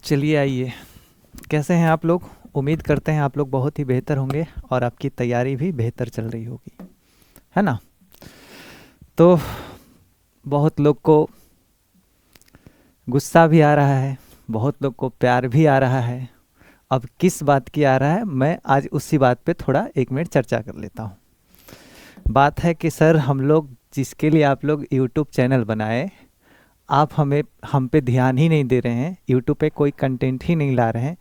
चलिए आइए। कैसे हैं आप लोग? उम्मीद करते हैं आप लोग बहुत ही बेहतर होंगे और आपकी तैयारी भी बेहतर चल रही होगी, है ना? तो बहुत लोग को गुस्सा भी आ रहा है, बहुत लोग को प्यार भी आ रहा है। अब किस बात की आ रहा है, मैं आज उसी बात पे थोड़ा 1 मिनट चर्चा कर लेता हूँ। बात है कि सर हम लोग जिसके लिए आप लोग यूट्यूब चैनल बनाए, आप हम पे ध्यान ही नहीं दे रहे हैं, यूट्यूब पे कोई कंटेंट ही नहीं ला रहे हैं।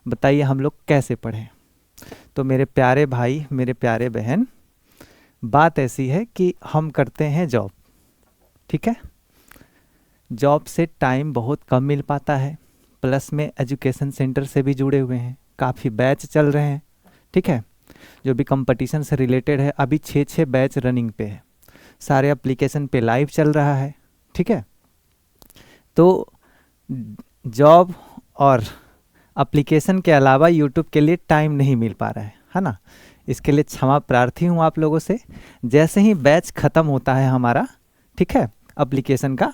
बताइए हम लोग कैसे पढ़ें? तो मेरे प्यारे भाई, मेरे प्यारे बहन, बात ऐसी है कि हम करते हैं जॉब, ठीक है? जॉब से टाइम बहुत कम मिल पाता है, प्लस में एजुकेशन सेंटर से भी जुड़े हुए हैं, काफ़ी बैच चल रहे हैं, ठीक है? जो भी कंपटीशन से रिलेटेड है, अभी 6 बैच रनिंग पे है, सारे एप्लीकेशन पे लाइव चल रहा है, ठीक है? तो जॉब और एप्लीकेशन के अलावा यूट्यूब के लिए टाइम नहीं मिल पा रहा है ना? इसके लिए क्षमा प्रार्थी हूँ आप लोगों से। जैसे ही बैच ख़त्म होता है हमारा, ठीक है, एप्लीकेशन का,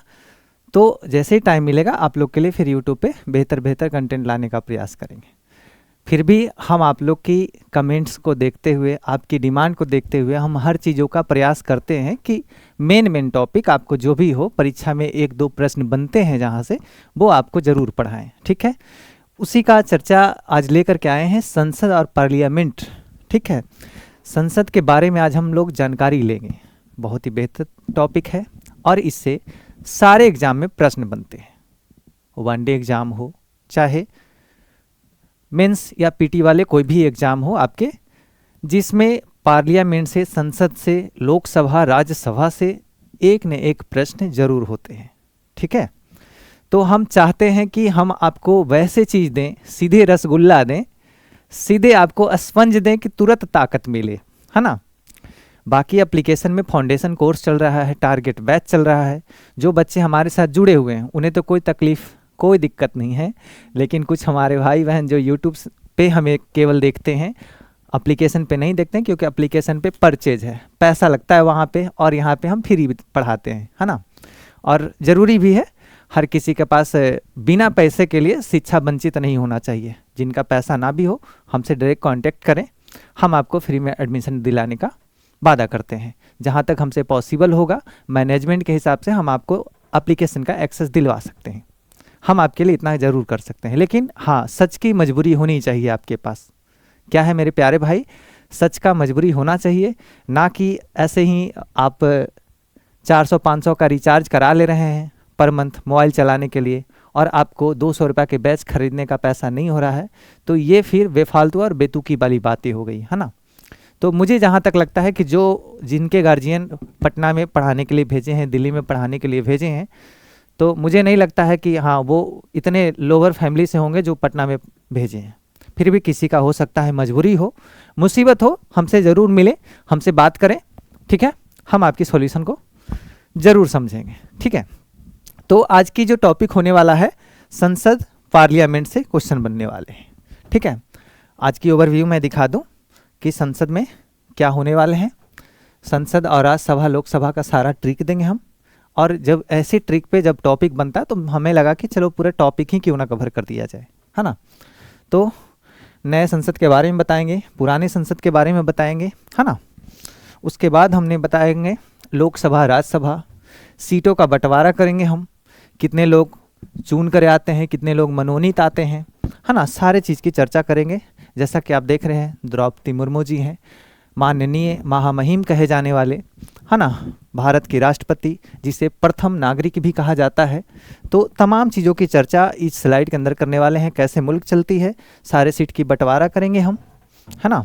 तो जैसे ही टाइम मिलेगा आप लोग के लिए फिर यूट्यूब पे बेहतर बेहतर कंटेंट लाने का प्रयास करेंगे। फिर भी हम आप लोग की कमेंट्स को देखते हुए, आपकी डिमांड को देखते हुए हम हर चीज़ों का प्रयास करते हैं कि मेन टॉपिक आपको जो भी हो, परीक्षा में 1-2 प्रश्न बनते हैं जहाँ से, वो आपको ज़रूर पढ़ाएं, ठीक है? उसी का चर्चा आज लेकर के आए हैं, संसद और पार्लियामेंट, ठीक है? संसद के बारे में आज हम लोग जानकारी लेंगे। बहुत ही बेहतर टॉपिक है और इससे सारे एग्जाम में प्रश्न बनते हैं। वनडे एग्ज़ाम हो, चाहे मेंस या पीटी वाले कोई भी एग्ज़ाम हो आपके, जिसमें पार्लियामेंट से, संसद से, लोकसभा, राज्यसभा से एक न एक प्रश्न जरूर होते हैं, ठीक है? तो हम चाहते हैं कि हम आपको वैसे चीज़ दें, सीधे रसगुल्ला दें, सीधे आपको स्पंज दें कि तुरंत ताकत मिले, है ना? बाकी एप्लीकेशन में फाउंडेशन कोर्स चल रहा है, टारगेट बैच चल रहा है। जो बच्चे हमारे साथ जुड़े हुए हैं उन्हें तो कोई तकलीफ़, कोई दिक्कत नहीं है, लेकिन कुछ हमारे भाई बहन जो यूट्यूब पे हमें केवल देखते हैं, एप्लीकेशन पे नहीं देखते हैं, क्योंकि एप्लीकेशन पे परचेज है, पैसा लगता है वहाँ पे, और यहाँ पे हम फ्री पढ़ाते हैं, है ना? और ज़रूरी भी है, हर किसी के पास बिना पैसे के लिए शिक्षा वंचित नहीं होना चाहिए। जिनका पैसा ना भी हो, हमसे डायरेक्ट कांटेक्ट करें, हम आपको फ्री में एडमिशन दिलाने का वादा करते हैं। जहाँ तक हमसे पॉसिबल होगा, मैनेजमेंट के हिसाब से हम आपको एप्लीकेशन का एक्सेस दिलवा सकते हैं। हम आपके लिए इतना ज़रूर कर सकते हैं, लेकिन हाँ, सच की मजबूरी होनी चाहिए आपके पास। क्या है मेरे प्यारे भाई? सच का मजबूरी होना चाहिए, ना कि ऐसे ही आप 400-500 का रिचार्ज करा ले रहे हैं पर मंथ मोबाइल चलाने के लिए, और आपको 200 रुपये के बैच खरीदने का पैसा नहीं हो रहा है। तो ये फिर बेफालतू और बेतुकी वाली बातें हो गई, है ना? तो मुझे जहाँ तक लगता है कि जो जिनके गार्जियन पटना में पढ़ाने के लिए भेजे हैं, दिल्ली में पढ़ाने के लिए भेजे हैं, तो मुझे नहीं लगता है कि हाँ वो इतने लोअर फैमिली से होंगे जो पटना में भेजे हैं। फिर भी किसी का हो सकता है मजबूरी हो, मुसीबत हो, हमसे ज़रूर मिले, हमसे बात करें, ठीक है? हम आपकी सॉल्यूशन को ज़रूर समझेंगे, ठीक है? तो आज की जो टॉपिक होने वाला है, संसद पार्लियामेंट से क्वेश्चन बनने वाले हैं, ठीक है? आज की ओवरव्यू मैं दिखा दूं कि संसद में क्या होने वाले हैं। संसद और राज्यसभा, लोकसभा का सारा ट्रिक देंगे हम, और जब ऐसी ट्रिक पे जब टॉपिक बनता है तो हमें लगा कि चलो पूरा टॉपिक ही क्यों ना कवर कर दिया जाए, है ना? तो नए संसद के बारे में बताएंगे, पुराने संसद के बारे में बताएंगे, है ना? उसके बाद हमने बताएंगे लोकसभा, राज्यसभा, सीटों का बंटवारा करेंगे हम, कितने लोग चुन कर आते हैं, कितने लोग मनोनीत आते हैं, है ना? सारे चीज़ की चर्चा करेंगे। जैसा कि आप देख रहे हैं, द्रौपदी मुर्मू जी हैं, माननीय महामहिम कहे जाने वाले, है ना? भारत की राष्ट्रपति, जिसे प्रथम नागरिक भी कहा जाता है। तो तमाम चीज़ों की चर्चा इस स्लाइड के अंदर करने वाले हैं। कैसे मुल्क चलती है, सारे सीट की बंटवारा करेंगे हम, है ना?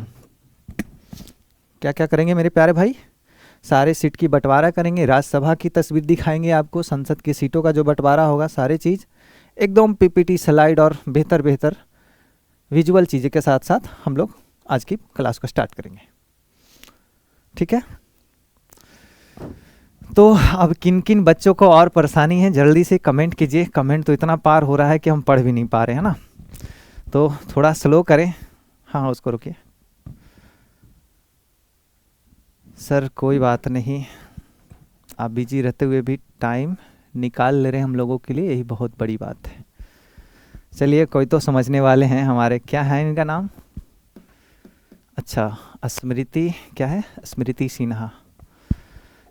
क्या क्या करेंगे मेरे प्यारे भाई? सारे सीट की बंटवारा करेंगे, राज्यसभा की तस्वीर दिखाएंगे आपको, संसद की सीटों का जो बंटवारा होगा, सारे चीज़ एकदम पीपीटी स्लाइड और बेहतर बेहतर विजुअल चीज़ें के साथ साथ हम लोग आज की क्लास को स्टार्ट करेंगे, ठीक है? तो अब किन किन बच्चों को और परेशानी है, जल्दी से कमेंट कीजिए। कमेंट तो इतना पार हो रहा है कि हम पढ़ भी नहीं पा रहे हैं ना, तो थोड़ा स्लो करें। हाँ, उसको रुकिए सर, कोई बात नहीं, आप बिजी रहते हुए भी टाइम निकाल ले रहे हैं हम लोगों के लिए, यही बहुत बड़ी बात है। चलिए, कोई तो समझने वाले हैं हमारे। क्या है इनका नाम? अच्छा, स्मृति, क्या है? स्मृति सिन्हा।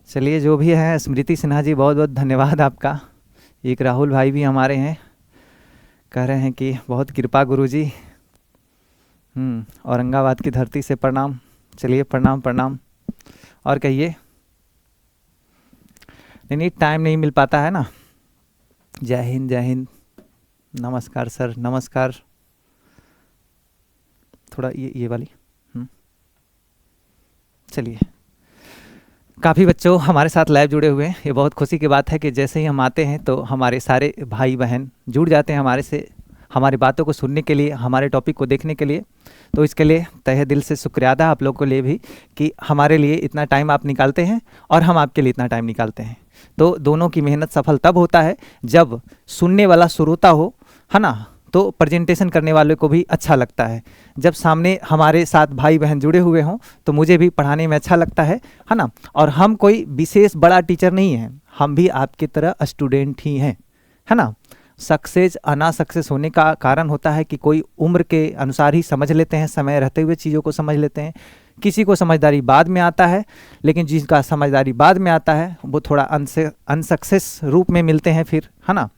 चलिए, जो भी है स्मृति सिन्हा जी, बहुत बहुत धन्यवाद आपका। एक राहुल भाई भी हमारे हैं, कह रहे हैं कि बहुत कृपा गुरुजी। औरंगाबाद की धरती से प्रणाम। चलिए, प्रणाम प्रणाम। और कहिए। नहीं, टाइम नहीं मिल पाता है ना। जय हिंद, जय हिंद। नमस्कार सर, नमस्कार। थोड़ा ये वाली। चलिए, काफ़ी बच्चों हमारे साथ लाइव जुड़े हुए हैं। ये बहुत खुशी की बात है कि जैसे ही हम आते हैं तो हमारे सारे भाई बहन जुड़ जाते हैं हमारे से, हमारी बातों को सुनने के लिए, हमारे टॉपिक को देखने के लिए। तो इसके लिए तहे दिल से शुक्रिया अदा आप लोगों को लिए भी कि हमारे लिए इतना टाइम आप निकालते हैं और हम आपके लिए इतना टाइम निकालते हैं। तो दोनों की मेहनत सफल तब होता है जब सुनने वाला श्रोता हो, है ना, तो प्रेजेंटेशन करने वाले को भी अच्छा लगता है। जब सामने हमारे साथ भाई बहन जुड़े हुए हों तो मुझे भी पढ़ाने में अच्छा लगता है ना। और हम कोई विशेष बड़ा टीचर नहीं हैं, हम भी आपकी तरह स्टूडेंट ही हैं, है ना। सक्सेस अना सक्सेस होने का कारण होता है कि कोई उम्र के अनुसार ही समझ लेते हैं, समय रहते हुए चीज़ों को समझ लेते हैं। किसी को समझदारी बाद में आता है, लेकिन जिसका समझदारी बाद में आता है वो थोड़ा अनसक्सेस रूप में मिलते हैं फिर, है ना।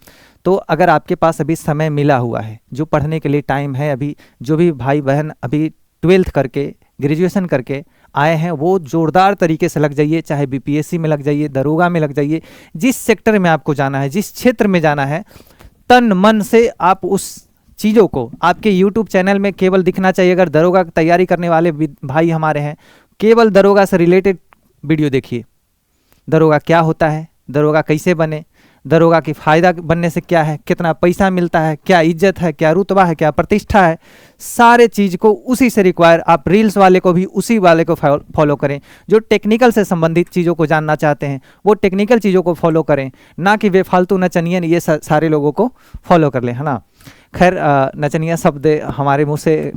तो अगर आपके पास अभी समय मिला हुआ है, जो पढ़ने के लिए टाइम है, अभी जो भी भाई बहन अभी 12th करके ग्रेजुएशन करके आए हैं, वो ज़ोरदार तरीके से लग जाइए। चाहे बीपीएससी में लग जाइए, दरोगा में लग जाइए, जिस सेक्टर में आपको जाना है, जिस क्षेत्र में जाना है, तन मन से आप उस चीज़ों को, आपके YouTube चैनल में केवल दिखना चाहिए। अगर दरोगा की तैयारी करने वाले भाई हमारे हैं, केवल दरोगा से रिलेटेड वीडियो देखिए। दरोगा क्या होता है, दरोगा कैसे बने, दरोगा की फ़ायदा बनने से क्या है, कितना पैसा मिलता है, क्या इज्जत है, क्या रुतबा है, क्या प्रतिष्ठा है, सारे चीज़ को उसी से रिक्वायर। आप रील्स वाले को भी उसी वाले को फॉलो करें। जो टेक्निकल से संबंधित चीज़ों को जानना चाहते हैं वो टेक्निकल चीज़ों को फॉलो करें, ना कि बेफालतू नचनियन ये सारे लोगों को फॉलो कर लें, है ना। खैर, नचनिया शब्द हमारे मुँह से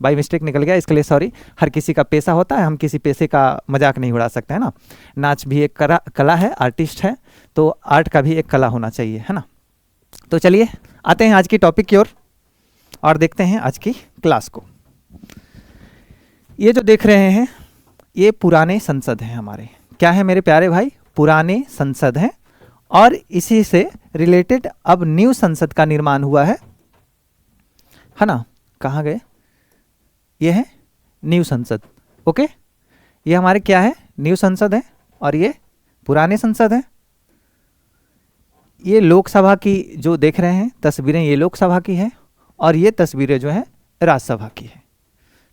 बाई मिस्टेक निकल गया, इसके लिए सॉरी। हर किसी का पेशा होता है, हम किसी पेशे का मजाक नहीं उड़ा सकते, है ना। नाच भी एक कला है, आर्टिस्ट है, तो आर्ट का भी एक कला होना चाहिए, है ना। तो चलिए आते हैं आज की टॉपिक की ओर और देखते हैं आज की क्लास को। ये जो देख रहे हैं ये पुराने संसद हैं हमारे। क्या है मेरे प्यारे भाई? पुराने संसद हैं। और इसी से रिलेटेड अब न्यू संसद का निर्माण हुआ है ना। कहाँ गए? ये है न्यू संसद। ओके, ये हमारे क्या है? न्यू संसद है और ये पुराने संसद है। ये लोकसभा की जो देख रहे हैं तस्वीरें, ये लोकसभा की है और ये तस्वीरें जो है राज्यसभा की है।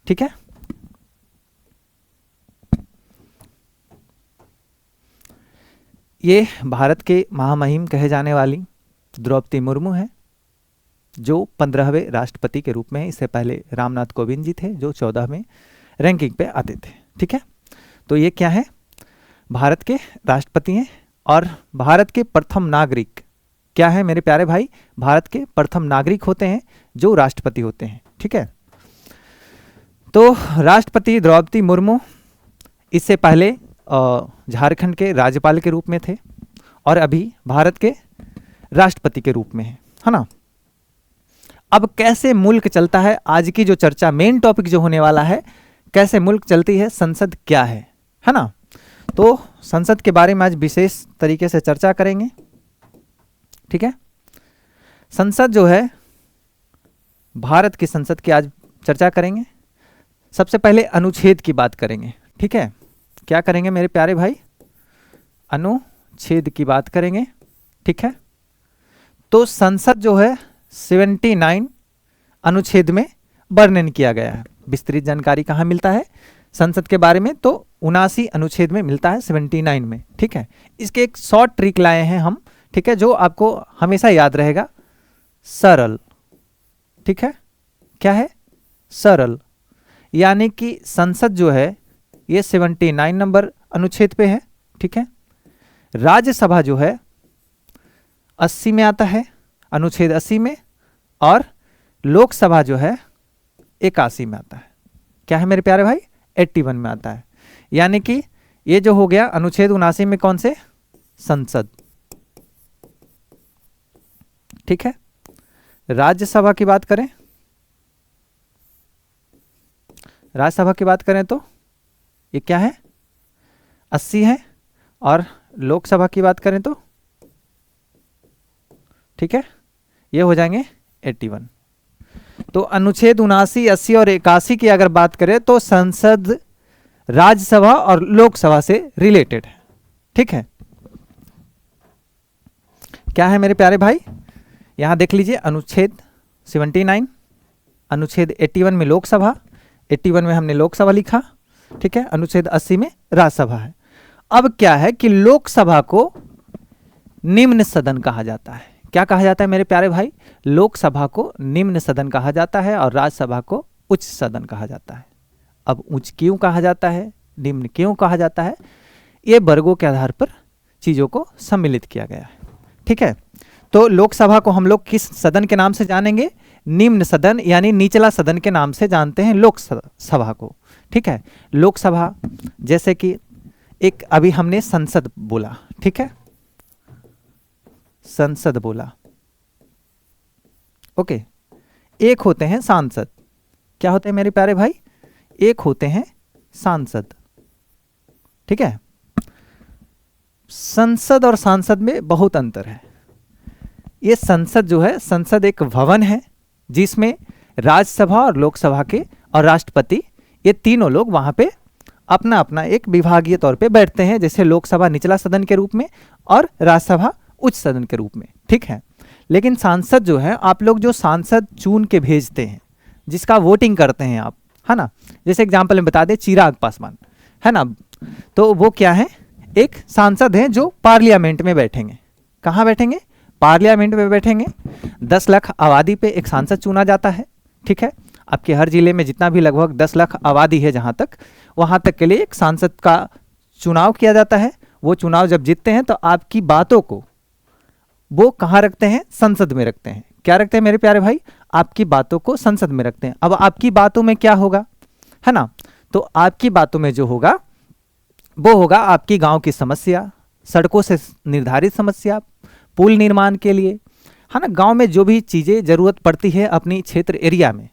ठीक है, ये भारत के महामहिम कहे जाने वाली द्रौपदी मुर्मू है, जो 15वें राष्ट्रपति के रूप में है। इससे पहले रामनाथ कोविंद जी थे जो 14वें रैंकिंग पे आते थे। ठीक है, तो ये क्या है? भारत के राष्ट्रपति हैं और भारत के प्रथम नागरिक क्या है मेरे प्यारे भाई? भारत के प्रथम नागरिक होते हैं जो राष्ट्रपति होते हैं। ठीक है, तो राष्ट्रपति द्रौपदी मुर्मू इससे पहले झारखंड के राज्यपाल के रूप में थे और अभी भारत के राष्ट्रपति के रूप में है ना। अब कैसे मुल्क चलता है, आज की जो चर्चा मेन टॉपिक जो होने वाला है, कैसे मुल्क चलती है, संसद क्या है ना। तो संसद के बारे में आज विशेष तरीके से चर्चा करेंगे। ठीक है, संसद जो है, भारत की संसद की आज चर्चा करेंगे। सबसे पहले अनुच्छेद की बात करेंगे। ठीक है, क्या करेंगे मेरे प्यारे भाई? अनुच्छेद की बात करेंगे। ठीक है, तो संसद जो है 79 अनुच्छेद में वर्णन किया गया है। विस्तृत जानकारी कहाँ मिलता है संसद के बारे में? तो 79 अनुच्छेद में मिलता है, 79 में। ठीक है, इसके एक शॉर्ट ट्रिक लाए हैं हम, ठीक है, जो आपको हमेशा याद रहेगा। सरल। ठीक है, क्या है? सरल। यानी कि संसद जो है ये 79 नंबर अनुच्छेद पे है। ठीक है, राज्यसभा जो है 80 में आता है, अनुच्छेद 80 में, और लोकसभा जो है 81 में आता है। क्या है मेरे प्यारे भाई? 81 में आता है। यानी कि ये जो हो गया अनुच्छेद 79 में कौन से? संसद। ठीक है, राज्यसभा की बात करें, राज्यसभा की बात करें तो ये क्या है, 80 है, और लोकसभा की बात करें तो ठीक है ये हो जाएंगे 81। तो अनुच्छेद 79, 80 और 81 की अगर बात करें तो संसद राज्यसभा और लोकसभा से रिलेटेड है। ठीक है, क्या है मेरे प्यारे भाई, यहां देख लीजिए अनुच्छेद 79, अनुच्छेद 81 में लोकसभा, 81 में हमने लोकसभा लिखा, ठीक है, अनुच्छेद 80 में राज्यसभा है। अब क्या है कि लोकसभा को निम्न सदन कहा जाता है। क्या कहा जाता है मेरे प्यारे भाई, लोकसभा को निम्न सदन कहा जाता है और राज्यसभा को उच्च सदन कहा जाता है। अब उच्च क्यों कहा जाता है, निम्न क्यों कहा जाता है, ये वर्गों के आधार पर चीजों को सम्मिलित किया गया है। ठीक है, तो लोकसभा को हम लोग किस सदन के नाम से जानेंगे, निम्न सदन यानी निचला सदन के नाम से जानते हैं लोकसभा को। ठीक है, लोकसभा जैसे कि एक अभी हमने संसद बोला, ठीक है, संसद बोला, ओके। एक होते हैं सांसद, क्या होते हैं मेरे प्यारे भाई, एक होते हैं सांसद। ठीक है, संसद और सांसद में बहुत अंतर है। ये संसद जो है, संसद एक भवन है जिसमें राज्यसभा और लोकसभा के और राष्ट्रपति ये तीनों लोग वहां पे अपना अपना एक विभागीय तौर पे बैठते हैं, जैसे लोकसभा निचला सदन के रूप में और राज्यसभा उच्च सदन के रूप में। ठीक है, लेकिन सांसद जो है, आप लोग जो सांसद चुन के भेजते हैं, जिसका वोटिंग करते हैं आप, है ना, जैसे एग्जाम्पल में बता दें चिराग पासवान, है ना, तो वो क्या है, एक सांसद हैं जो पार्लियामेंट में बैठेंगे। कहाँ बैठेंगे, पार्लियामेंट में बैठेंगे। 10 लाख आबादी पे एक सांसद चुना जाता है। ठीक है, आपके हर जिले में जितना भी लगभग 10 लाख आबादी है जहाँ तक, वहाँ तक के लिए एक सांसद का चुनाव किया जाता है। वो चुनाव जब जीतते हैं तो आपकी बातों को वो कहाँ रखते हैं, संसद में रखते हैं। क्या रखते हैं मेरे प्यारे भाई, आपकी बातों को संसद में रखते हैं। अब आपकी बातों में क्या होगा, है ना, तो आपकी बातों में जो होगा वो होगा आपकी गांव की समस्या, सड़कों से निर्धारित समस्या, पुल निर्माण के लिए, है ना, गांव में जो भी चीज़ें ज़रूरत पड़ती है अपनी क्षेत्र एरिया में,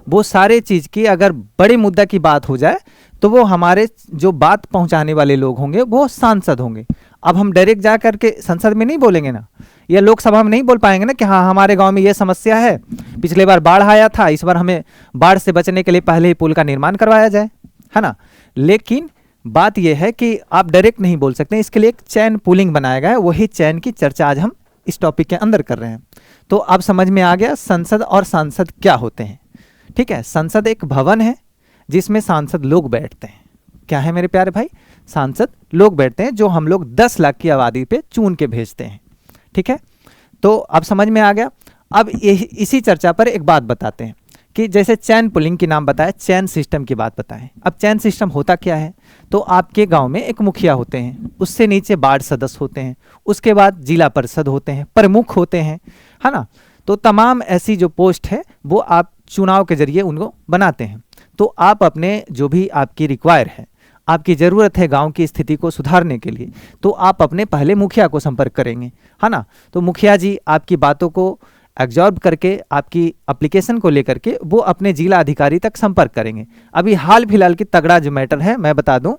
वो सारे चीज़ की अगर बड़े मुद्दा की बात हो जाए तो वो हमारे जो बात पहुंचाने वाले लोग होंगे वो सांसद होंगे। अब हम डायरेक्ट जा करके संसद में नहीं बोलेंगे ना, या लोकसभा में नहीं बोल पाएंगे ना कि हाँ हमारे गांव में ये समस्या है, पिछले बार बाढ़ आया था, इस बार हमें बाढ़ से बचने के लिए पहले ही पुल का निर्माण करवाया जाए, है ना। लेकिन बात यह है कि आप डायरेक्ट नहीं बोल सकते, इसके लिए एक चैन पुलिंग बनाया गया है। वही चैन की चर्चा आज हम इस टॉपिक के अंदर कर रहे हैं। तो अब समझ में आ गया संसद और सांसद क्या होते हैं। ठीक है, संसद एक भवन है जिसमें सांसद लोग बैठते हैं। क्या है मेरे प्यारे भाई, सांसद लोग बैठते हैं जो हम लोग 10 लाख की आबादी पे चुन के भेजते हैं। ठीक है, तो अब समझ में आ गया। अब इसी चर्चा पर एक बात बताते हैं कि जैसे चैन पुलिंग की नाम बताया, चैन सिस्टम की बात बताएं। अब चैन सिस्टम होता क्या है, तो आपके गांव में एक मुखिया होते हैं, उससे नीचे वार्ड सदस्य होते हैं, उसके बाद जिला परिषद होते हैं, प्रमुख होते हैं, है ना। तो तमाम ऐसी जो पोस्ट है वो आप चुनाव के जरिए उनको बनाते हैं। तो आप अपने जो भी आपकी रिक्वायर है, आपकी ज़रूरत है गांव की स्थिति को सुधारने के लिए, तो आप अपने पहले मुखिया को संपर्क करेंगे, है ना। तो मुखिया जी आपकी बातों को एब्जॉर्ब करके आपकी एप्लीकेशन को लेकर के वो अपने जिला अधिकारी तक संपर्क करेंगे। अभी हाल फिलहाल की तगड़ा जो मैटर है मैं बता दूं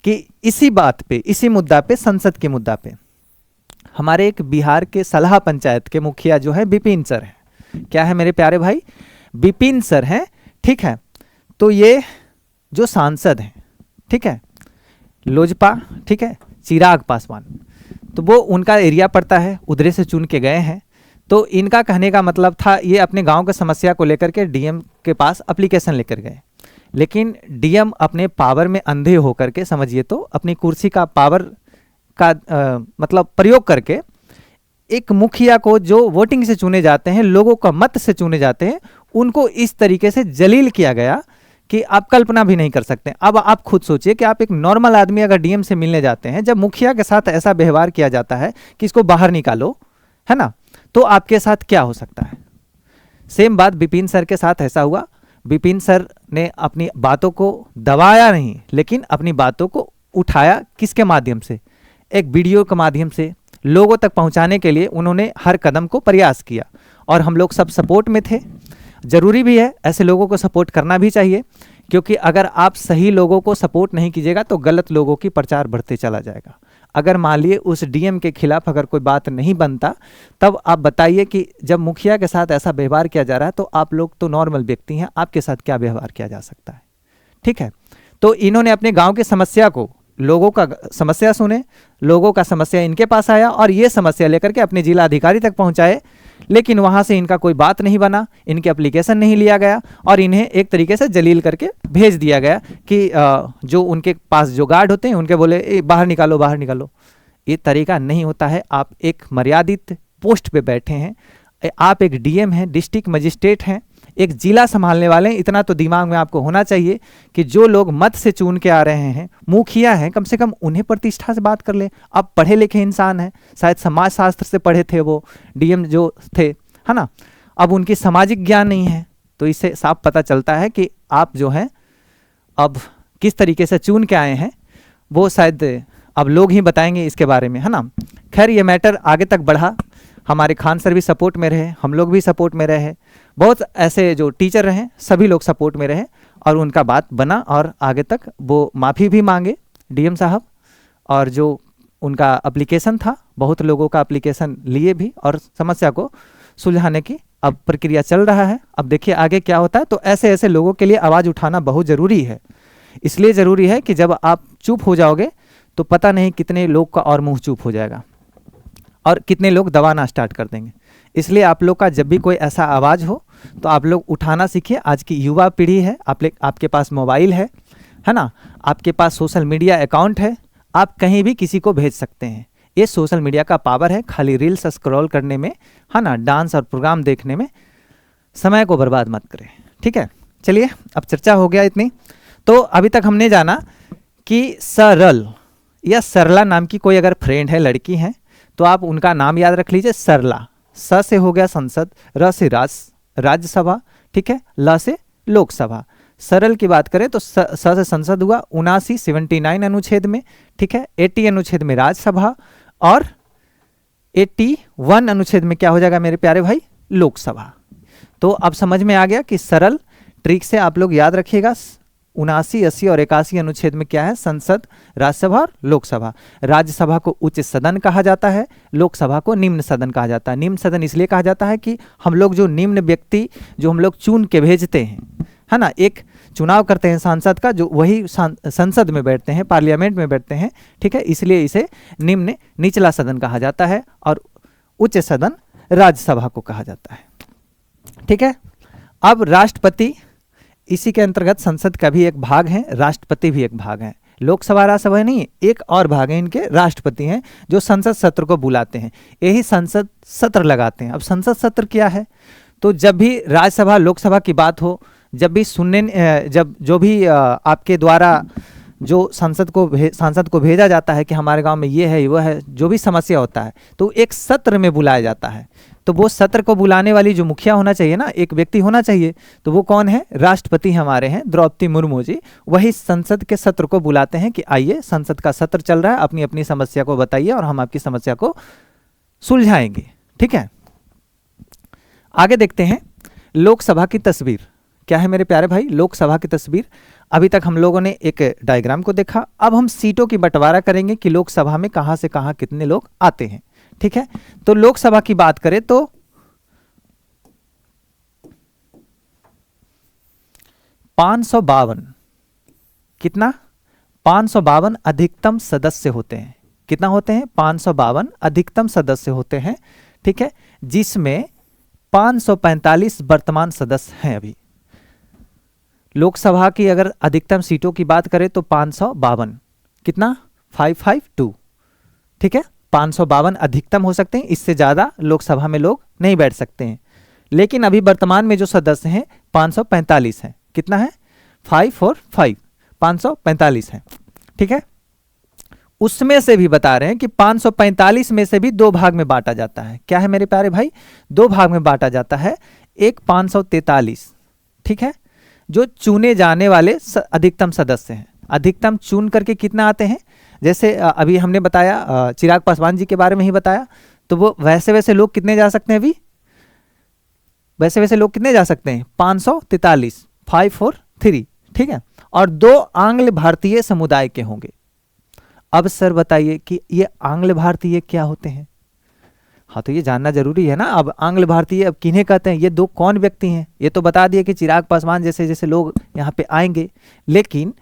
कि इसी बात पे, इसी मुद्दा पे, संसद के मुद्दा पे हमारे एक बिहार के सलाह पंचायत के मुखिया जो है विपिन सर हैं। क्या है मेरे प्यारे भाई, विपिन सर हैं। ठीक है, तो ये जो सांसद हैं, ठीक है, लोजपा, ठीक है, चिराग पासवान, तो वो उनका एरिया पड़ता है, उधर से चुन के गए हैं। तो इनका कहने का मतलब था ये अपने गांव की समस्या को लेकर के डीएम के पास एप्लीकेशन लेकर गए, लेकिन डीएम अपने पावर में अंधे होकर के, समझिए तो अपनी कुर्सी का पावर का मतलब प्रयोग करके एक मुखिया को जो वोटिंग से चुने जाते हैं, लोगों का मत से चुने जाते हैं, उनको इस तरीके से जलील किया गया कि आप कल्पना भी नहीं कर सकते। अब आप खुद सोचिए कि आप एक नॉर्मल आदमी अगर डीएम से मिलने जाते हैं, जब मुखिया के साथ ऐसा व्यवहार किया जाता है कि इसको बाहर निकालो, है ना, तो आपके साथ क्या हो सकता है। सेम बात विपिन सर के साथ ऐसा हुआ। विपिन सर ने अपनी बातों को दबाया नहीं, लेकिन अपनी बातों को उठाया, किसके माध्यम से, एक वीडियो के माध्यम से लोगों तक पहुंचाने के लिए उन्होंने हर कदम को प्रयास किया। और हम लोग सब सपोर्ट में थे। ज़रूरी भी है, ऐसे लोगों को सपोर्ट करना भी चाहिए, क्योंकि अगर आप सही लोगों को सपोर्ट नहीं कीजिएगा तो गलत लोगों की प्रचार बढ़ते चला जाएगा। अगर मान लिए उस डीएम के खिलाफ अगर कोई बात नहीं बनता, तब आप बताइए कि जब मुखिया के साथ ऐसा व्यवहार किया जा रहा है तो आप लोग तो नॉर्मल व्यक्ति हैं, आपके साथ क्या व्यवहार किया जा सकता है। ठीक है, तो इन्होंने अपने गांव की समस्या को, लोगों का समस्या सुने, लोगों का समस्या इनके पास आया और ये समस्या लेकर के अपने जिला अधिकारी तक पहुंचाए, लेकिन वहां से इनका कोई बात नहीं बना, इनके एप्लीकेशन नहीं लिया गया और इन्हें एक तरीके से जलील करके भेज दिया गया कि जो उनके पास जो गार्ड होते हैं उनके बोले बाहर निकालो, बाहर निकालो। ये तरीका नहीं होता है। आप एक मर्यादित पोस्ट पे बैठे हैं, आप एक डीएम हैं, डिस्ट्रिक्ट मजिस्ट्रेट हैं, एक जिला संभालने वाले हैं, इतना तो दिमाग में आपको होना चाहिए कि जो लोग मत से चुन के आ रहे हैं, मुखिया हैं, कम से कम उन्हें प्रतिष्ठा से बात कर ले। आप पढ़े लिखे इंसान हैं, शायद समाज शास्त्र से पढ़े थे वो डीएम जो थे, है ना। अब उनकी सामाजिक ज्ञान नहीं है, तो इससे साफ पता चलता है कि आप जो हैं अब किस तरीके से चुन के आए हैं, वो शायद अब लोग ही बताएंगे इसके बारे में, है ना। खैर ये मैटर आगे तक बढ़ा, हमारे खान सर भी सपोर्ट में रहे, हम लोग भी सपोर्ट में रहे, बहुत ऐसे जो टीचर रहे सभी लोग सपोर्ट में रहे और उनका बात बना और आगे तक वो माफ़ी भी मांगे डीएम साहब। और जो उनका एप्लीकेशन था, बहुत लोगों का एप्लीकेशन लिए भी और समस्या को सुलझाने की अब प्रक्रिया चल रहा है। अब देखिए आगे क्या होता है। तो ऐसे ऐसे लोगों के लिए आवाज़ उठाना बहुत ज़रूरी है। इसलिए ज़रूरी है कि जब आप चुप हो जाओगे तो पता नहीं कितने लोग का और मुंह चुप हो जाएगा और कितने लोग दबाना स्टार्ट कर देंगे। इसलिए आप लोग का जब भी कोई ऐसा आवाज़ हो तो आप लोग उठाना सीखिए। आज की युवा पीढ़ी है, आपके पास मोबाइल है ना, आपके पास सोशल मीडिया अकाउंट है, आप कहीं भी किसी को भेज सकते हैं। ये सोशल मीडिया का पावर है। खाली रील्स स्क्रॉल करने में, है ना, डांस और प्रोग्राम देखने में समय को बर्बाद मत करें। ठीक है, चलिए अब चर्चा हो गया इतनी। तो अभी तक हमने जाना कि सरल या सरला नाम की कोई अगर फ्रेंड है, लड़की है, तो आप उनका नाम याद रख लीजिए, सरला। स से हो गया संसद, र से राज्यसभा, ठीक है, ल से लोकसभा। सरल की बात करें तो स से संसद हुआ 79 अनुच्छेद में, ठीक है, 80 अनुच्छेद में राज्यसभा और 81 अनुच्छेद में क्या हो जाएगा मेरे प्यारे भाई, लोकसभा। तो अब समझ में आ गया कि सरल ट्रिक से आप लोग याद रखिएगा। 79, 80 और 81 अनुच्छेद में क्या है, संसद, राज्यसभा और लोकसभा। राज्यसभा को उच्च सदन कहा जाता है, लोकसभा को निम्न सदन कहा जाता है। निम्न सदन इसलिए कहा जाता है कि हम लोग जो निम्न व्यक्ति जो हम लोग चुन के भेजते हैं, है ना, एक चुनाव करते हैं सांसद का, जो वही संसद में बैठते हैं, पार्लियामेंट में बैठते हैं, ठीक है, इसलिए इसे निचला सदन कहा जाता है और उच्च सदन राज्यसभा को कहा जाता है। ठीक है, अब राष्ट्रपति इसी के अंतर्गत संसद का भी एक भाग है, राष्ट्रपति भी एक भाग है। लोकसभा राज्यसभा नहीं, एक और भाग है इनके, राष्ट्रपति हैं, जो संसद सत्र को बुलाते हैं, यही संसद सत्र लगाते हैं। अब संसद सत्र क्या है, तो जब भी राज्यसभा लोकसभा की बात हो, जब भी जो भी आपके द्वारा जो सांसद को भेजा जाता है कि हमारे गांव में ये है वो है, जो भी समस्या होता है तो एक सत्र में बुलाया जाता है। तो वो सत्र को बुलाने वाली जो मुखिया होना चाहिए ना, एक व्यक्ति होना चाहिए, तो वो कौन है, राष्ट्रपति हमारे हैं, द्रौपदी मुर्मू जी। वही संसद के सत्र को बुलाते हैं कि आइए, संसद का सत्र चल रहा है, अपनी अपनी समस्या को बताइए और हम आपकी समस्या को सुलझाएंगे। ठीक है, आगे देखते हैं लोकसभा की तस्वीर क्या है मेरे प्यारे भाई। लोकसभा की तस्वीर, अभी तक हम लोगों ने एक डायग्राम को देखा, अब हम सीटों की बंटवारा करेंगे कि लोकसभा में कहां से कहां कितने लोग आते हैं। ठीक है, तो लोकसभा की बात करें तो 552, कितना, 552 अधिकतम सदस्य होते हैं। कितना होते हैं, 552 अधिकतम सदस्य होते हैं। ठीक है, जिसमें 545 वर्तमान सदस्य हैं अभी। लोकसभा की अगर अधिकतम सीटों की बात करें तो 552, कितना, 552। ठीक है, 552 अधिकतम हो सकते हैं, इससे ज़्यादा लोकसभा में लोग नहीं बैठ सकते हैं। लेकिन अभी वर्तमान में जो सदस्य हैं 545 हैं। कितना है, 5 और 5, 545 हैं। ठीक है, उसमें से भी बता रहे हैं कि 545 में से भी दो भाग में बांटा जाता है। क्या है मेरे प्यारे भाई, दो भाग में बांटा जाता है। एक 543, ठीक है, जो चुने जाने वाले अधिकतम सदस्य हैं। अधिकतम चुन करके कितना आते हैं, जैसे अभी हमने बताया चिराग पासवान जी के बारे में ही बताया, तो वो वैसे वैसे लोग कितने जा सकते हैं अभी, वैसे वैसे लोग कितने जा सकते हैं? 543, 543, ठीक है। और 2 आंग्ल भारतीय समुदाय के होंगे। अब सर बताइए कि ये आंग्ल भारतीय क्या होते हैं? हाँ, तो ये जानना जरूरी है ना। अब आंग्ल भारतीय अब किन्हें कहते हैं? ये 2 कौन व्यक्ति हैं? ये तो बता दिए कि चिराग पासवान जैसे जैसे लोग यहाँ पे आएंगे, लेकिन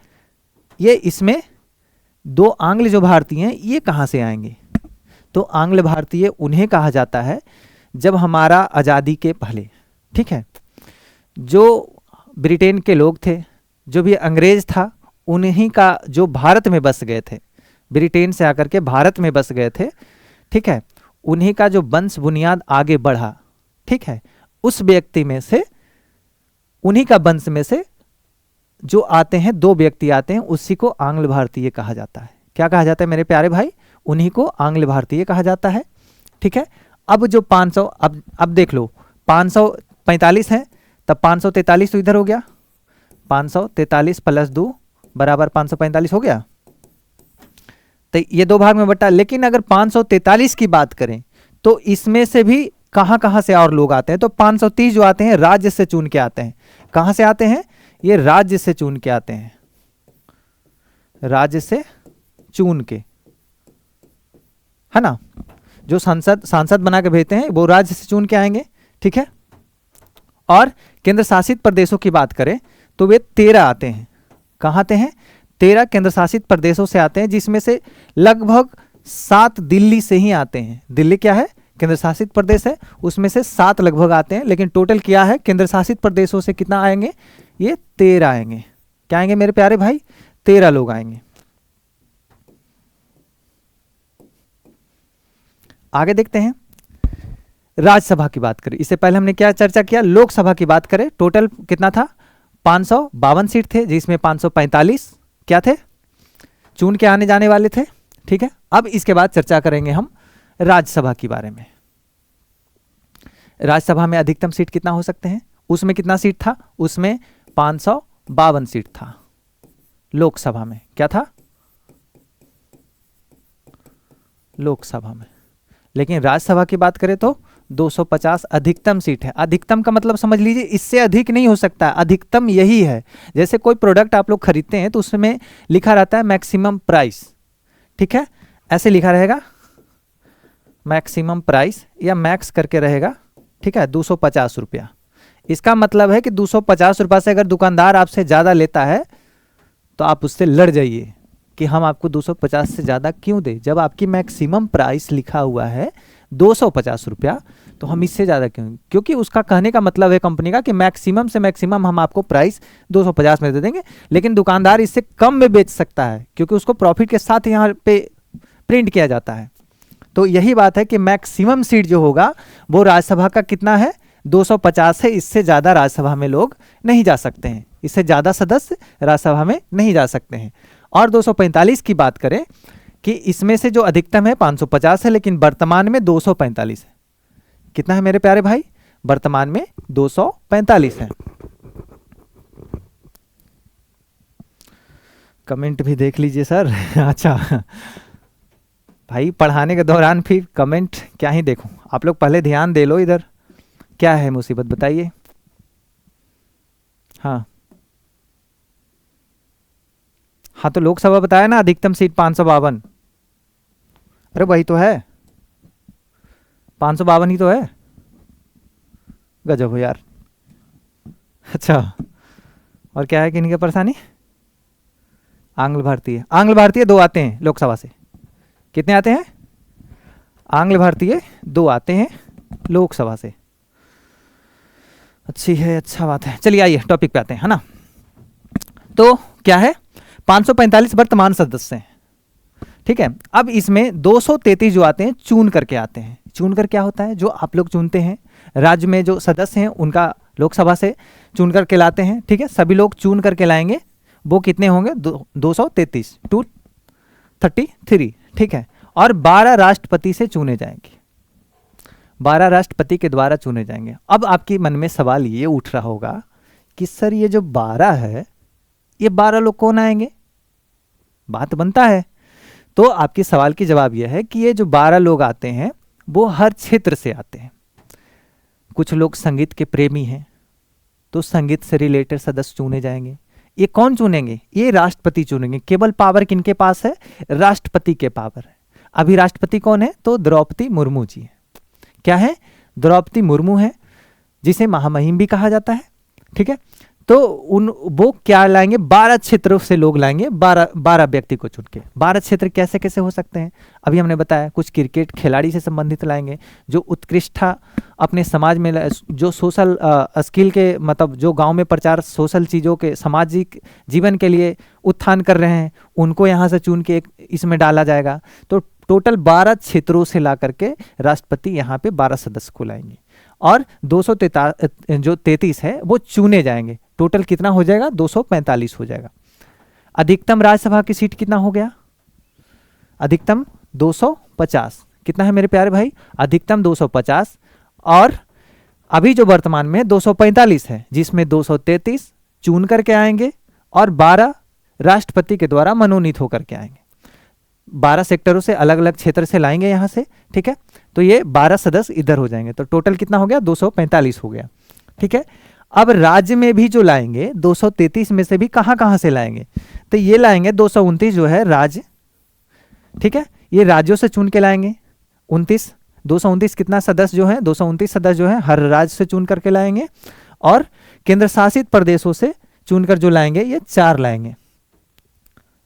ये इसमें 2 आंग्ल जो भारतीय हैं ये कहाँ से आएंगे? तो आंग्ल भारतीय उन्हें कहा जाता है जब हमारा आज़ादी के पहले, ठीक है, जो ब्रिटेन के लोग थे, जो भी अंग्रेज था, उन्हीं का जो भारत में बस गए थे, ब्रिटेन से आकर के भारत में बस गए थे, ठीक है, उन्हीं का जो वंश बुनियाद आगे बढ़ा, ठीक है, उस व्यक्ति में से, उन्हीं का वंश में से जो आते हैं, 2 व्यक्ति आते हैं, उसी को आंग्ल भारतीय कहा जाता है। क्या कहा जाता है मेरे प्यारे भाई? उन्हीं को आंग्ल भारतीय कहा जाता है, ठीक है। अब जो 500, अब देख लो, 545 है, तब 543 तो इधर हो गया, 543 + 2 बराबर 545 हो गया। तो ये 2 भाग में बटा। लेकिन अगर 543 की बात करें तो इसमें से भी कहां कहां से और लोग आते हैं? तो 530 जो आते हैं राज्य से चुन के आते हैं। कहां से आते हैं? ये राज्य से चुन के आते हैं, राज्य से चुन के, है ना। जो सांसद बना के भेजते हैं वो राज्य से चुन के आएंगे, ठीक है। और केंद्र शासित प्रदेशों की बात करें तो वे 13 आते हैं। कहाँ आते हैं? 13 केंद्र शासित प्रदेशों से आते हैं, जिसमें से लगभग 7 दिल्ली से ही आते हैं। दिल्ली क्या है? केंद्र शासित प्रदेश है, उसमें से 7 लगभग आते हैं। लेकिन टोटल क्या है? केंद्र शासित प्रदेशों से कितना आएंगे? ये 13 आएंगे। क्या आएंगे मेरे प्यारे भाई? 13 लोग आएंगे। आगे देखते हैं, राज्यसभा की बात करें। इससे पहले हमने क्या चर्चा किया? लोकसभा की बात करें, टोटल कितना था? 552 सीट थे, जिसमें 545 क्या थे? चुन के आने जाने वाले थे, ठीक है। अब इसके बाद चर्चा करेंगे हम राज्यसभा के बारे में। राज्यसभा में अधिकतम सीट कितना हो सकते हैं? उसमें कितना सीट था? उसमें 552 सीट था। लोकसभा में क्या था? लोकसभा में। लेकिन राज्यसभा की बात करें तो 250 अधिकतम सीट है। अधिकतम का मतलब समझ लीजिए, इससे अधिक नहीं हो सकता, अधिकतम यही है। जैसे कोई प्रोडक्ट आप लोग खरीदते हैं तो उसमें लिखा रहता है मैक्सिमम प्राइस, ठीक है, ऐसे लिखा रहेगा मैक्सिमम प्राइस या मैक्स करके रहेगा, ठीक है, 250 रुपया। इसका मतलब है कि 250 रुपये से अगर दुकानदार आपसे ज़्यादा लेता है तो आप उससे लड़ जाइए कि हम आपको 250 से ज़्यादा क्यों दें। जब आपकी मैक्सिमम प्राइस लिखा हुआ है 250 रुपया, तो हम इससे ज़्यादा क्यों? क्योंकि उसका कहने का मतलब है कंपनी का कि मैक्सिमम से मैक्सिमम हम आपको प्राइस 250 में दे देंगे। लेकिन दुकानदार इससे कम में बेच सकता है क्योंकि उसको प्रॉफिट के साथ यहाँ पे प्रिंट किया जाता है। तो यही बात है कि मैक्सिमम सीट जो होगा वो राज्यसभा का कितना है? 250 है। इससे ज़्यादा राज्यसभा में लोग नहीं जा सकते हैं, इससे ज़्यादा सदस्य राज्यसभा में नहीं जा सकते हैं। और 245 की बात करें कि इसमें से जो अधिकतम है 550 है, लेकिन वर्तमान में 245 है। कितना है मेरे प्यारे भाई? वर्तमान में 245 है। कमेंट भी देख लीजिए सर। अच्छा भाई, पढ़ाने के दौरान फिर कमेंट क्या ही देखूं, आप लोग पहले ध्यान दे लो इधर। क्या है मुसीबत बताइए। हाँ हाँ, तो लोकसभा बताया ना, अधिकतम सीट 552। अरे वही तो है, 552 ही तो है। गजब हो यार। अच्छा, और क्या है कि इनकी परेशानी? आंग्ल भारतीय 2 आते हैं लोकसभा से। कितने आते हैं? आंग्ल भारतीय 2 आते हैं लोकसभा से। अच्छी है, अच्छा बात है। चलिए आइए टॉपिक पे आते हैं, है ना। तो क्या है? 545 वर्तमान सदस्य हैं, ठीक है। अब इसमें 233 जो आते हैं चुन करके आते हैं। चुन कर क्या होता है? जो आप लोग चुनते हैं, राज्य में जो सदस्य हैं उनका लोकसभा से चुन करके लाते हैं, ठीक है। सभी लोग चुन करके लाएंगे। वो कितने होंगे? 233, 233, ठीक है। और 12 राष्ट्रपति से चुने जाएंगे, 12 राष्ट्रपति के द्वारा चुने जाएंगे। अब आपके मन में सवाल ये उठ रहा होगा कि सर ये जो 12 है, ये 12 लोग कौन आएंगे? बात बनता है। तो आपके सवाल की जवाब यह है कि ये जो 12 लोग आते हैं वो हर क्षेत्र से आते हैं। कुछ लोग संगीत के प्रेमी हैं तो संगीत से रिलेटेड सदस्य चुने जाएंगे। ये कौन चुनेंगे? ये राष्ट्रपति चुनेंगे। केवल पावर किनके पास है? राष्ट्रपति के पावर है। अभी राष्ट्रपति कौन है? तो द्रौपदी मुर्मू जी है। क्या है? द्रौपदी मुर्मू है, जिसे महामहिम भी कहा जाता है। ठीक है, तो वो क्या लाएंगे? 12 क्षेत्रों से लोग लाएंगे, 12 व्यक्ति को चुन के। 12 क्षेत्र कैसे कैसे हो सकते हैं? अभी हमने बताया, कुछ क्रिकेट खिलाड़ी से संबंधित लाएंगे, जो उत्कृष्ट अपने समाज में, जो सोशल स्किल के, मतलब जो गांव में प्रचार सोशल चीज़ों के, सामाजिक जीवन के लिए उत्थान कर रहे हैं, उनको यहाँ से चुन के इसमें डाला जाएगा। तो टोटल 12 क्षेत्रों से ला करके राष्ट्रपति यहाँ पे 12 सदस्य को लाएंगे और 233 है वो चुने जाएंगे। टोटल कितना हो जाएगा? 245 हो जाएगा। अधिकतम राज्यसभा की सीट कितना हो गया? अधिकतम 250। कितना है मेरे प्यारे भाई? अधिकतम 250। और अभी जो वर्तमान में 245 है, जिसमें 233 चुन करके आएंगे और 12 राष्ट्रपति के द्वारा मनोनीत होकर के आएंगे। 12 सेक्टरों से, अलग अलग क्षेत्र से लाएंगे यहाँ से। ठीक है, तो ये 12 सदस्य इधर हो जाएंगे। तो टोटल कितना हो गया? 245 हो गया। ठीक है, अब राज्य में भी जो लाएंगे 233 में से भी कहाँ कहाँ से लाएंगे? तो ये लाएंगे 229 जो है राज्य। ठीक है, ये राज्यों से चुन के लाएंगे। 229 कितना सदस्य जो है? 229 सदस्य जो है हर राज्य से चुन करके लाएंगे। और केंद्र शासित प्रदेशों से चुनकर जो लाएंगे ये 4 लाएंगे।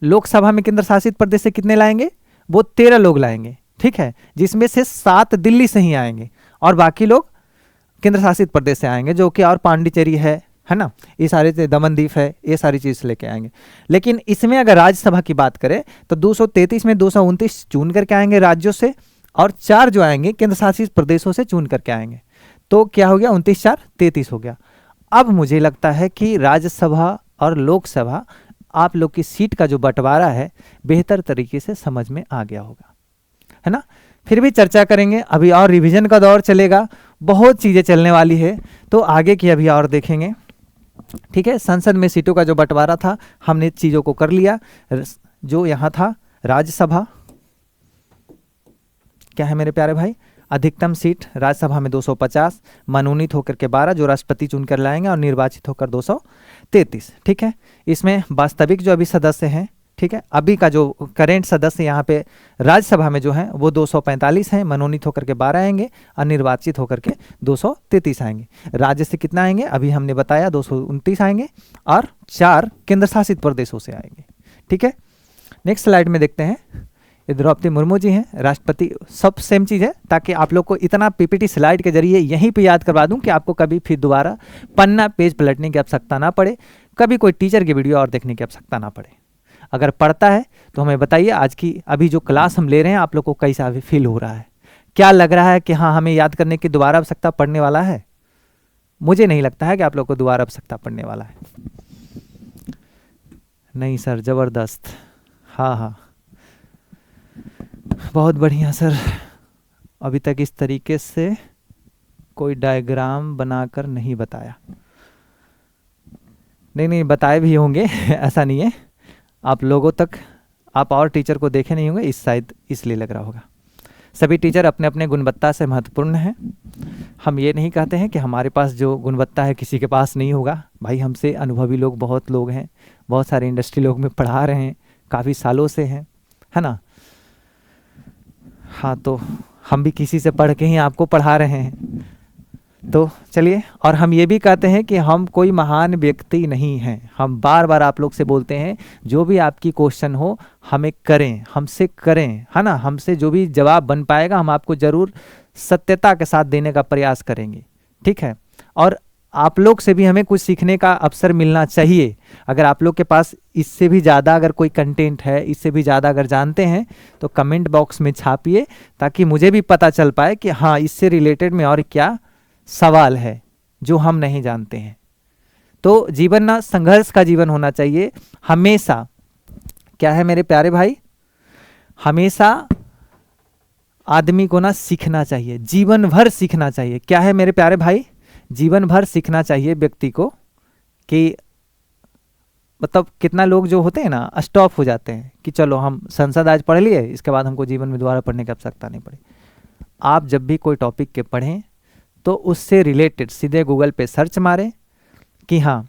लोकसभा में केंद्र शासित प्रदेश से कितने लाएंगे? वो 13 लोग लाएंगे। ठीक है, जिसमें से 7 दिल्ली से ही आएंगे और बाकी लोग केंद्र शासित प्रदेश से आएंगे, जो कि और पांडिचेरी है ना, ये सारे, दमनदीप है, ये सारी चीज़ लेके आएंगे। लेकिन इसमें अगर राज्यसभा की बात करें तो 233 में 229 चुन करके आएंगे राज्यों से और 4 जो आएंगे केंद्र शासित प्रदेशों से चुन करके आएंगे। तो क्या हो गया? 29 4 33 हो गया। अब मुझे लगता है कि राज्यसभा और लोकसभा आप लोग की सीट का जो बंटवारा है बेहतर तरीके से समझ में आ गया होगा, है ना। फिर भी चर्चा करेंगे, अभी और रिवीजन का दौर चलेगा, बहुत चीज़ें चलने वाली है, तो आगे की अभी और देखेंगे। ठीक है, संसद में सीटों का जो बंटवारा था हमने चीज़ों को कर लिया। जो यहाँ था राज्यसभा, क्या है मेरे प्यारे भाई? अधिकतम सीट राज्यसभा में 250, मनोनीत होकर के 12 जो राष्ट्रपति चुनकर लाएंगे और निर्वाचित होकर 233। ठीक है, इसमें वास्तविक जो अभी सदस्य हैं, ठीक है, अभी का जो करेंट सदस्य यहाँ पे राज्यसभा में जो है वो 245 हैं, मनोनीत होकर के 12 आएंगे और निर्वाचित होकर के 233 आएंगे। राज्य से कितना आएंगे? अभी हमने बताया 229 आएंगे और 4 केंद्र शासित प्रदेशों से आएंगे। ठीक है, नेक्स्ट स्लाइड में देखते हैं। ये द्रौपदी मुर्मू जी हैं राष्ट्रपति, सब सेम चीज़ है, ताकि आप लोग को इतना पीपीटी स्लाइड के जरिए यहीं पे याद करवा दूं कि आपको कभी फिर दोबारा पन्ना पेज पलटने की आवश्यकता ना पड़े, कभी कोई टीचर की वीडियो और देखने की आवश्यकता ना पड़े। अगर पढ़ता है तो हमें बताइए, आज की अभी जो क्लास हम ले रहे हैं आप लोग को कैसा फील हो रहा है? क्या लग रहा है कि हाँ हमें याद करने की दोबारा आवश्यकता पड़ने वाला है? मुझे नहीं लगता है कि आप लोग को दोबारा आवश्यकता पड़ने वाला है। नहीं सर, ज़बरदस्त, हाँ हाँ, बहुत बढ़िया सर। अभी तक इस तरीके से कोई डायग्राम बनाकर नहीं बताया। नहीं बताए भी होंगे ऐसा नहीं है, आप लोगों तक, आप और टीचर को देखे नहीं होंगे, इस शायद इसलिए लग रहा होगा। सभी टीचर अपने अपने गुणवत्ता से महत्वपूर्ण हैं। हम ये नहीं कहते हैं कि हमारे पास जो गुणवत्ता है किसी के पास नहीं होगा। भाई हमसे अनुभवी लोग बहुत लोग हैं, बहुत सारे इंडस्ट्री लोग में पढ़ा रहे हैं, काफ़ी सालों से हैं, है ना। हाँ, तो हम भी किसी से पढ़ के ही आपको पढ़ा रहे हैं। तो चलिए, और हम ये भी कहते हैं कि हम कोई महान व्यक्ति नहीं हैं। हम बार बार आप लोग से बोलते हैं, जो भी आपकी क्वेश्चन हो हमें करें, हमसे करें, है ना। हमसे जो भी जवाब बन पाएगा हम आपको ज़रूर सत्यता के साथ देने का प्रयास करेंगे। ठीक है, और आप लोग से भी हमें कुछ सीखने का अवसर मिलना चाहिए। अगर आप लोग के पास इससे भी ज़्यादा अगर कोई कंटेंट है, इससे भी ज़्यादा अगर जानते हैं तो कमेंट बॉक्स में छापिए, ताकि मुझे भी पता चल पाए कि हाँ इससे रिलेटेड में और क्या सवाल है जो हम नहीं जानते हैं। तो जीवन ना संघर्ष का जीवन होना चाहिए हमेशा। क्या है मेरे प्यारे भाई? हमेशा आदमी को ना सीखना चाहिए, जीवन भर सीखना चाहिए। क्या है मेरे प्यारे भाई? जीवन भर सीखना चाहिए व्यक्ति को। कि मतलब कितना लोग जो होते हैं ना स्टॉप हो जाते हैं कि चलो हम संसद आज पढ़ लिए, इसके बाद हमको जीवन में दोबारा पढ़ने की आवश्यकता नहीं पड़ी। आप जब भी कोई टॉपिक के पढ़ें तो उससे रिलेटेड सीधे गूगल पे सर्च मारें कि हाँ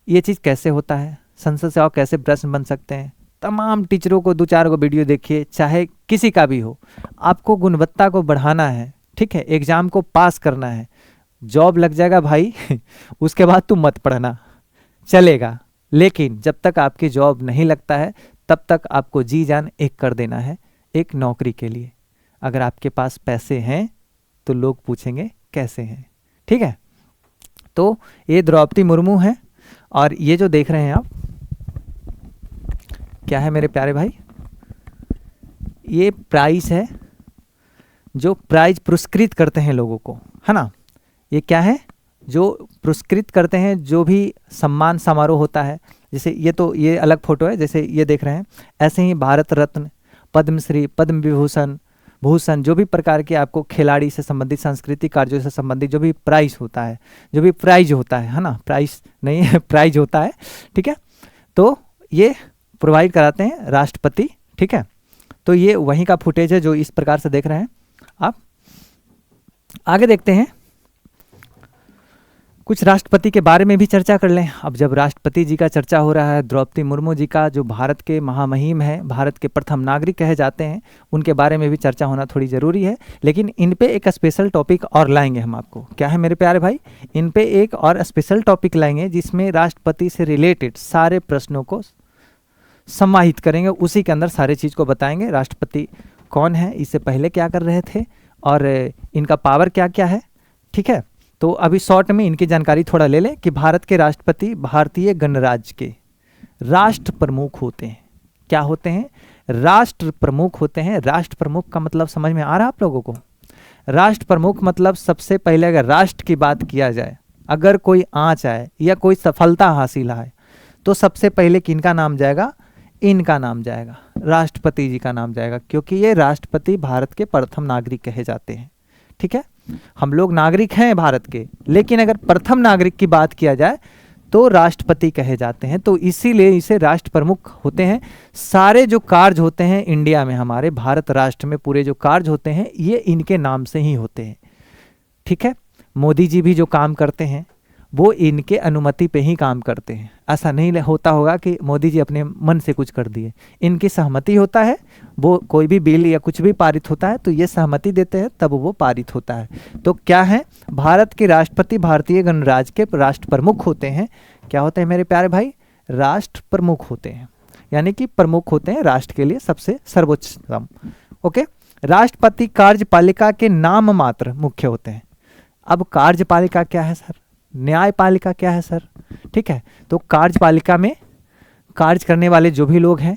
ये चीज़ कैसे होता है, संसद से और कैसे प्रश्न बन सकते हैं। तमाम टीचरों को 2-4 को वीडियो देखिए, चाहे किसी का भी हो। आपको गुणवत्ता को बढ़ाना है, ठीक है, एग्ज़ाम को पास करना है, जॉब लग जाएगा भाई उसके बाद तुम मत पढ़ना, चलेगा। लेकिन जब तक आपकी जॉब नहीं लगता है तब तक आपको जी जान एक कर देना है एक नौकरी के लिए। अगर आपके पास पैसे हैं तो लोग पूछेंगे कैसे हैं, ठीक है। तो ये द्रौपदी मुर्मू है और ये जो देख रहे हैं आप क्या है मेरे प्यारे भाई, ये प्राइस है जो प्राइज पुरस्कृत करते हैं लोगों को, है ना। ये क्या है जो पुरस्कृत करते हैं, जो भी सम्मान समारोह होता है। जैसे ये अलग फोटो है, जैसे ये देख रहे हैं, ऐसे ही भारत रत्न, पद्मश्री, पद्म विभूषण, भूषण, जो भी प्रकार के आपको खिलाड़ी से संबंधित, सांस्कृतिक कार्यों से संबंधित जो भी प्राइस होता है, जो भी प्राइज होता है ना, प्राइस नहीं है प्राइज होता है, ठीक है। तो ये प्रोवाइड कराते हैं राष्ट्रपति, ठीक है। तो ये वहीं का फुटेज है जो इस प्रकार से देख रहे हैं आप। आगे देखते हैं, कुछ राष्ट्रपति के बारे में भी चर्चा कर लें। अब जब राष्ट्रपति जी का चर्चा हो रहा है, द्रौपदी मुर्मू जी का जो भारत के महामहिम है, भारत के प्रथम नागरिक कहे जाते हैं, उनके बारे में भी चर्चा होना थोड़ी ज़रूरी है। लेकिन इन पे एक स्पेशल टॉपिक और लाएंगे हम आपको। क्या है मेरे प्यारे भाई, इन पे एक और स्पेशल टॉपिक लाएंगे जिसमें राष्ट्रपति से रिलेटेड सारे प्रश्नों को समाहित करेंगे, उसी के अंदर सारे चीज़ को बताएंगे। राष्ट्रपति कौन है, इससे पहले क्या कर रहे थे और इनका पावर क्या क्या है, ठीक है। तो अभी शॉर्ट में इनकी जानकारी थोड़ा ले लें कि भारत के राष्ट्रपति भारतीय गणराज्य के राष्ट्र प्रमुख होते हैं। क्या होते हैं? राष्ट्र प्रमुख होते हैं। राष्ट्र प्रमुख का मतलब समझ में आ रहा है आप लोगों को? राष्ट्र प्रमुख मतलब सबसे पहले अगर राष्ट्र की बात किया जाए, अगर कोई आँच आए या कोई सफलता हासिल आए तो सबसे पहले किनका नाम जाएगा? इनका नाम जाएगा, राष्ट्रपति जी का नाम जाएगा, क्योंकि ये राष्ट्रपति भारत के प्रथम नागरिक कहे जाते हैं, ठीक है। हम लोग नागरिक हैं भारत के, लेकिन अगर प्रथम नागरिक की बात किया जाए तो राष्ट्रपति कहे जाते हैं। तो इसीलिए इसे राष्ट्र प्रमुख होते हैं। सारे जो कार्य होते हैं इंडिया में, हमारे भारत राष्ट्र में पूरे जो कार्य होते हैं ये इनके नाम से ही होते हैं, ठीक है। मोदी जी भी जो काम करते हैं वो इनके अनुमति पे ही काम करते हैं। ऐसा नहीं होता होगा कि मोदी जी अपने मन से कुछ कर दिए, इनकी सहमति होता है। वो कोई भी बिल या कुछ भी पारित होता है तो ये सहमति देते हैं तब वो पारित होता है। तो क्या है, भारत के राष्ट्रपति भारतीय गणराज्य के राष्ट्र प्रमुख होते हैं। क्या होते हैं मेरे प्यारे भाई? राष्ट्र प्रमुख होते हैं, यानी कि प्रमुख होते हैं राष्ट्र के लिए सबसे सर्वोच्चतम। ओके, राष्ट्रपति कार्यपालिका के नाम मात्र मुख्य होते हैं। अब कार्यपालिका क्या है सर? न्यायपालिका क्या है सर? ठीक है, तो कार्यपालिका में कार्य करने वाले जो भी लोग हैं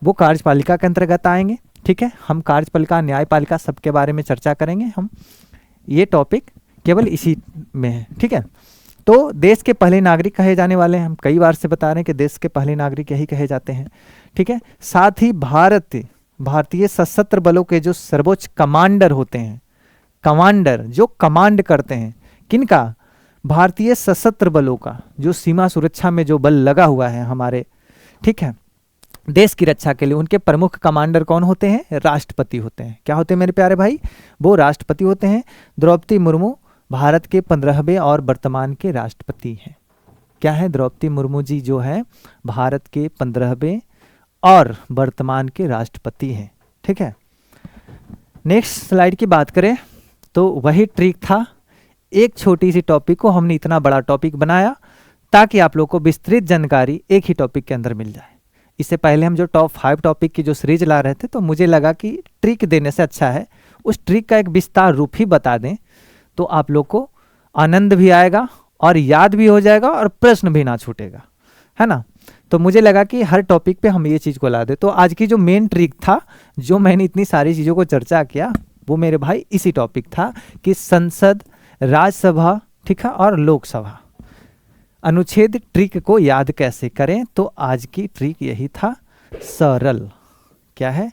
वो कार्यपालिका के अंतर्गत आएंगे, ठीक है। हम कार्यपालिका, न्यायपालिका सबके बारे में चर्चा करेंगे हम, ये टॉपिक केवल इसी में है, ठीक है। तो देश के पहले नागरिक कहे जाने वाले हैं, हम कई बार से बता रहे हैं कि देश के पहले नागरिक यही कहे जाते हैं, ठीक है। साथ ही भारतीय सशस्त्र बलों के जो सर्वोच्च कमांडर होते हैं, कमांडर जो कमांड करते हैं, किनका? भारतीय सशस्त्र बलों का, जो सीमा सुरक्षा में जो बल लगा हुआ है हमारे, ठीक है, देश की रक्षा के लिए, उनके प्रमुख कमांडर कौन होते हैं? राष्ट्रपति होते हैं। क्या होते हैं मेरे प्यारे भाई? वो राष्ट्रपति होते हैं। द्रौपदी मुर्मू भारत के 15वें और वर्तमान के राष्ट्रपति हैं। क्या है? द्रौपदी मुर्मू जी जो है भारत के 15वें और वर्तमान के राष्ट्रपति हैं, ठीक है। नेक्स्ट स्लाइड की बात करें तो वही ट्रिक था, एक छोटी सी टॉपिक को हमने इतना बड़ा टॉपिक बनाया ताकि आप लोग को विस्तृत जानकारी एक ही टॉपिक के अंदर मिल जाए। इससे पहले हम जो टॉप 5 टॉपिक की जो सीरीज ला रहे थे तो मुझे लगा कि ट्रिक देने से अच्छा है उस ट्रिक का एक विस्तार रूप ही बता दें, तो आप लोग को आनंद भी आएगा और याद भी हो जाएगा और प्रश्न भी ना छूटेगा, है ना। तो मुझे लगा कि हर टॉपिक पे हम ये चीज़ को ला दें। तो आज की जो मेन ट्रिक था, जो मैंने इतनी सारी चीज़ों को चर्चा किया, वो मेरे भाई इसी टॉपिक था कि संसद, राज्यसभा, ठीक है, और लोकसभा अनुच्छेद ट्रिक को याद कैसे करें। तो आज की ट्रिक यही था, सरल। क्या है?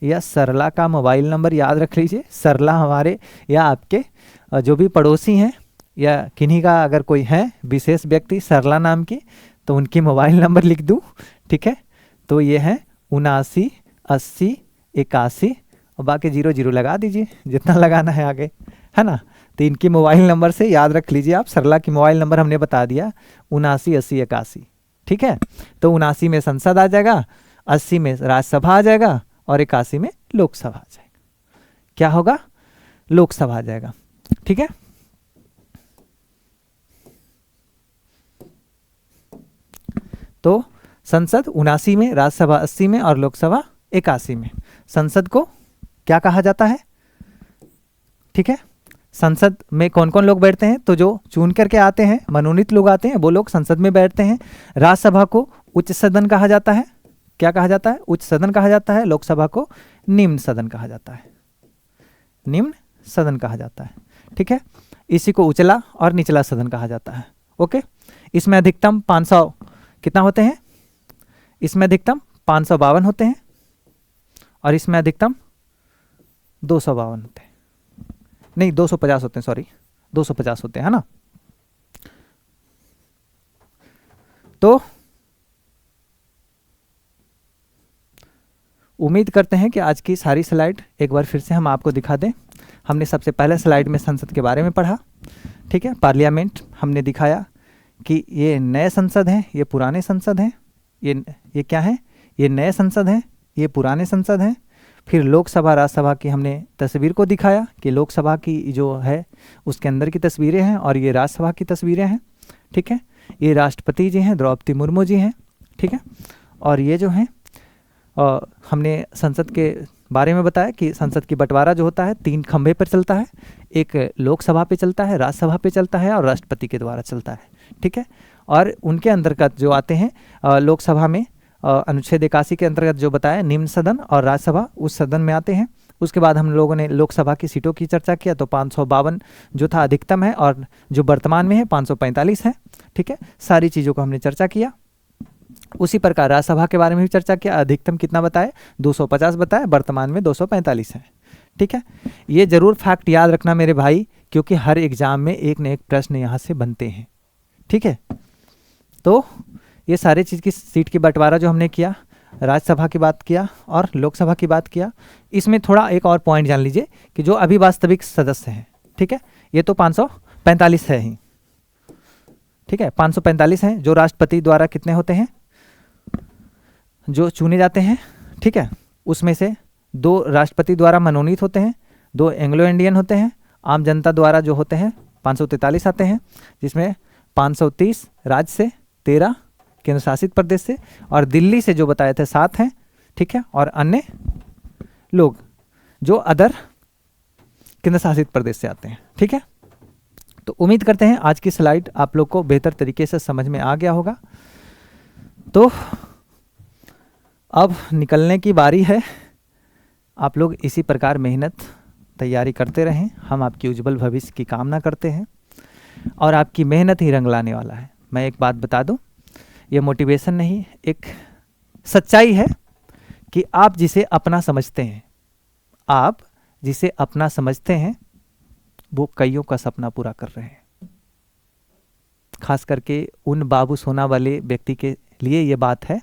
या सरला का मोबाइल नंबर याद रख लीजिए। सरला हमारे या आपके जो भी पड़ोसी हैं या किन्हीं का अगर कोई है विशेष व्यक्ति सरला नाम की, तो उनकी मोबाइल नंबर लिख दूं, ठीक है। तो ये है 79 80 81 और बाकी 00 लगा दीजिए जितना लगाना है आगे, है ना। तो इनकी मोबाइल नंबर से याद रख लीजिए आप। सरला की मोबाइल नंबर हमने बता दिया 798081, ठीक है। तो 79 में संसद आ जाएगा, 80 में राज्यसभा आ जाएगा और 81 में लोकसभा आ जाएगा। क्या होगा? लोकसभा आ जाएगा, ठीक है। तो संसद 79 में, राज्यसभा 80 में और लोकसभा 81 में। संसद को क्या कहा जाता है? ठीक है, संसद में कौन कौन लोग बैठते हैं? तो जो चुन करके आते हैं, मनोनीत लोग आते हैं, वो लोग संसद में बैठते हैं। राज्यसभा को उच्च सदन कहा जाता है। क्या कहा जाता है? उच्च सदन कहा जाता है। लोकसभा को निम्न सदन कहा जाता है, निम्न सदन कहा जाता है, ठीक है। इसी को उचला और निचला सदन कहा जाता है। ओके, इसमें अधिकतम 500 कितना होते हैं? इसमें अधिकतम 552 होते हैं और इसमें अधिकतम 252 होते हैं, नहीं 250 होते हैं, सॉरी 250 होते हैं, है ना। तो उम्मीद करते हैं कि आज की सारी स्लाइड एक बार फिर से हम आपको दिखा दें। हमने सबसे पहले स्लाइड में संसद के बारे में पढ़ा, ठीक है, पार्लियामेंट। हमने दिखाया कि ये नए संसद हैं, ये पुराने संसद हैं, ये क्या है? ये नए संसद हैं, ये पुराने संसद हैं। फिर लोकसभा राज्यसभा की हमने तस्वीर को दिखाया कि लोकसभा की जो है उसके अंदर की तस्वीरें हैं और ये राज्यसभा की तस्वीरें हैं, ठीक है। ये राष्ट्रपति जी हैं, द्रौपदी मुर्मू जी हैं, ठीक है। और ये जो हैं हमने संसद के बारे में बताया कि संसद की बंटवारा जो होता है 3 खंभे पर चलता है। एक लोकसभा पे चलता है, राज्यसभा पे चलता है और राष्ट्रपति के द्वारा चलता है, ठीक है। और उनके अंतर्गत जो आते हैं लोकसभा में अनुच्छेद 81 के अंतर्गत जो बताया निम्न सदन और राज्यसभा उस सदन में आते हैं। उसके बाद हम लोगों ने लोकसभा की सीटों की चर्चा किया, तो 552 जो था अधिकतम है और जो वर्तमान में है 545 है, ठीक है। सारी चीज़ों को हमने चर्चा किया। उसी प्रकार राज्यसभा के बारे में भी चर्चा किया। अधिकतम कितना बताए? 250 बताए, वर्तमान में 245 है, ठीक है। ये जरूर फैक्ट याद रखना मेरे भाई, क्योंकि हर एग्जाम में एक न एक प्रश्न यहाँ से बनते हैं, ठीक है। तो ये सारे चीज़ की सीट की बंटवारा जो हमने किया, राज्यसभा की बात किया और लोकसभा की बात किया। इसमें थोड़ा एक और पॉइंट जान लीजिए कि जो अभी वास्तविक सदस्य हैं, ठीक है, ये तो 545 है ही, ठीक है, 545 हैं। जो राष्ट्रपति द्वारा कितने होते हैं जो चुने जाते हैं, ठीक है, उसमें से 2 राष्ट्रपति द्वारा मनोनीत होते हैं, 2 एंग्लो इंडियन होते हैं। आम जनता द्वारा जो होते हैं 543 आते हैं, जिसमें 530 राज्य से, 13 केंद्र शासित प्रदेश से और दिल्ली से जो बताए थे 7 हैं, ठीक है। और अन्य लोग जो अदर केंद्र शासित प्रदेश से आते हैं, ठीक है। तो उम्मीद करते हैं आज की स्लाइड आप लोग को बेहतर तरीके से समझ में आ गया होगा। तो अब निकलने की बारी है। आप लोग इसी प्रकार मेहनत तैयारी करते रहें। हम आपकी उज्जवल भविष्य की कामना करते हैं और आपकी मेहनत ही रंग लाने वाला है। मैं एक बात बता दूं, ये मोटिवेशन नहीं, एक सच्चाई है कि आप जिसे अपना समझते हैं, आप जिसे अपना समझते हैं, वो कईयों का सपना पूरा कर रहे हैं। खास करके उन बाबू सोना वाले व्यक्ति के लिए ये बात है